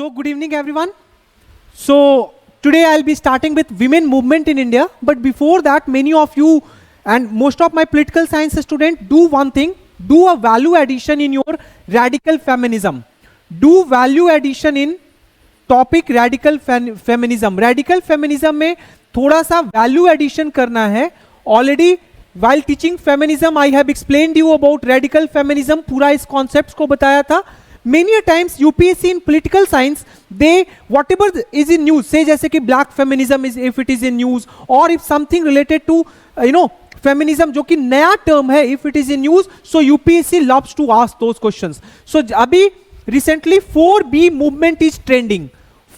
So good evening everyone. So today I'll be starting with women movement in India, but before that many of you and most of my political science students do one thing, do a value addition in your radical feminism. Do value addition in topic radical feminism. Radical feminism में थोड़ा सा value addition करना है. Already while teaching feminism I have explained you about radical feminism, पूरा इस concepts को बताया था. Many a times UPSC in political science they whatever is in news, say जैसे कि black feminism is if it is in news, or if something related to feminism जो कि नया term है, if it is in news, so UPSC loves to ask those questions. So अभी recently 4B movement is trending.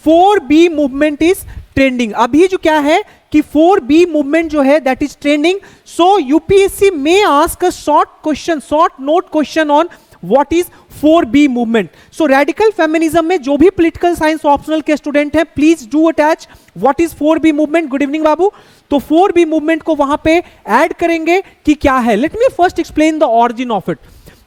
4B movement is trending. अभी जो क्या है कि 4B movement जो है that is trending. So UPSC may ask a short note question on what is 4B movement. So radical feminism में जो भी political science optional के student हैं, please do attach what is 4B movement. Good evening बाबू. तो 4B movement को वहां पे add करेंगे कि क्या है. Let me first explain the origin of it.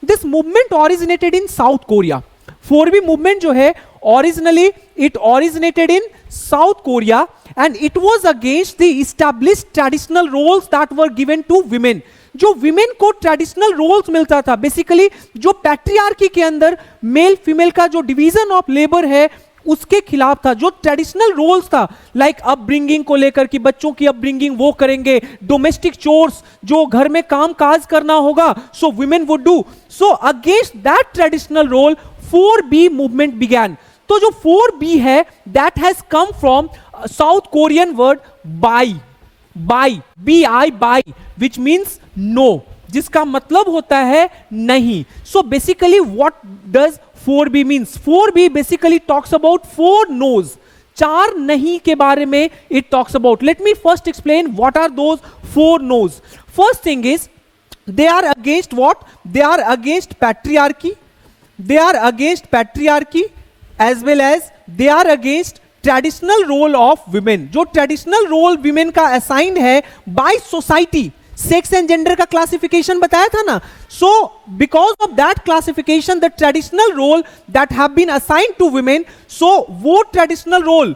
This movement originated in South Korea. 4B movement जो है originally it originated in South Korea and it was against the established traditional roles that were given to women. जो women को traditional roles मिलता था, basically जो patriarchy के अंदर male female का जो डिवीजन ऑफ लेबर है उसके खिलाफ था. जो ट्रेडिशनल रोल्स था लाइक अपब्रिंगिंग को लेकर कि बच्चों की अपब्रिंगिंग वो करेंगे, डोमेस्टिक चोर्स जो घर में काम काज करना होगा, so women would do. So against that traditional role 4B movement began. तो जो 4B है that has come from South Korean word bi, BI bi which means no, जिसका मतलब होता है नहीं. So basically what does 4B means? 4B basically talks about 4 no's. 4 नहीं के बारे में it talks about. Let me first explain what are those 4 no's. First thing is they are against what? They are against patriarchy. They are against patriarchy as well as they are against traditional role of women. जो traditional role women का assigned है by society, sex and gender का classification बताया था ना. So because of that classification the traditional role that have been assigned to women, so वो traditional role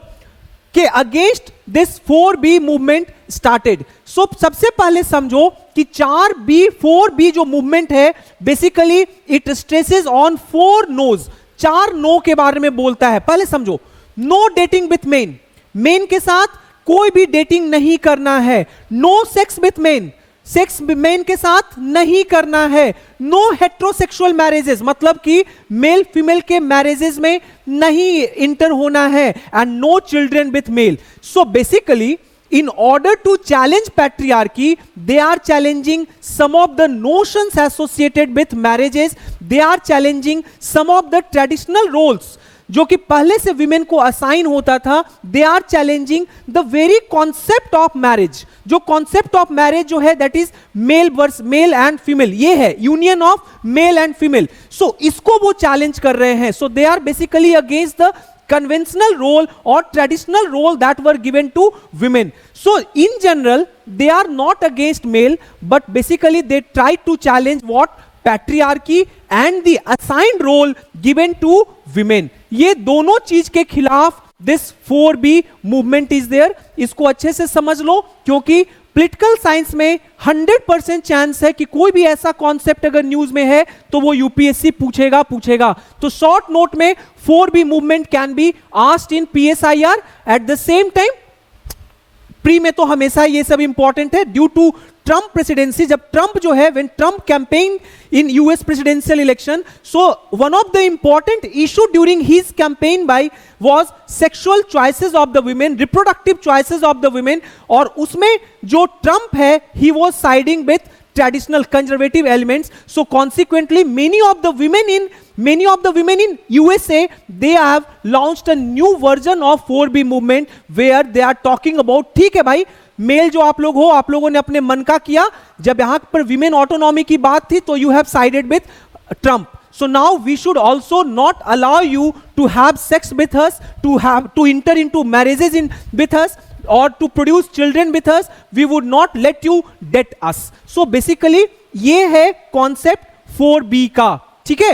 के against this 4B movement started. So सबसे पहले समझो कि 4B जो मूवमेंट है basically it stresses on 4 nos. 4 no के बारे में बोलता है. पहले समझो, no dating with men, men के साथ कोई भी डेटिंग नहीं करना है. No sex with men, sex men के साथ नहीं करना है. नो हेट्रोसेक्सुअल मैरिजेस, मतलब कि मेल फीमेल के मैरिजेस में नहीं इंटर होना है. And no children with male. So basically in order to challenge patriarchy they are challenging some of the notions associated with marriages. They are challenging some of the traditional roles जो कि पहले से women को assign होता था. They are challenging the very concept of marriage. जो concept of marriage जो है that is male and female, ये है union of male and female. So इसको वो चैलेंज कर रहे हैं. So they are basically against the conventional role or traditional role that were given to women. So in general they are not against male, but basically they try to challenge what? Patriarchy and the assigned role given to women. ये दोनों चीज के खिलाफ this 4B movement is there. इसको अच्छे से समझ लो क्योंकि पॉलिटिकल साइंस में 100% चांस है कि कोई भी ऐसा कॉन्सेप्ट अगर न्यूज में है तो वो यूपीएससी पूछेगा. तो शॉर्ट नोट में 4B movement can be asked in PSIR. At the same time pre में तो हमेशा ये सब इंपॉर्टेंट है ड्यू टू ट्रंप प्रेसिडेंसी. जब ट्रंप जो है when Trump campaign in US presidential election, so one of the important issue during his campaign by was sexual choices of the women, reproductive choices of the women. और उसमें जो Trump है he was siding with traditional conservative elements. So consequently many of the women in USA they have launched a new version of 4B movement where they are talking about, ठीक है भाई mail जो आप लोग हो, आप लोगों ने अपने मन का किया. जब यहां पर विमेन ऑटोनॉमी की बात थी तो you have sided with Trump. So now we should also not allow you to have sex with us, to enter into marriages with us or to produce children with us. We would not let you date us. So basically ये है concept 4B का. ठीक है.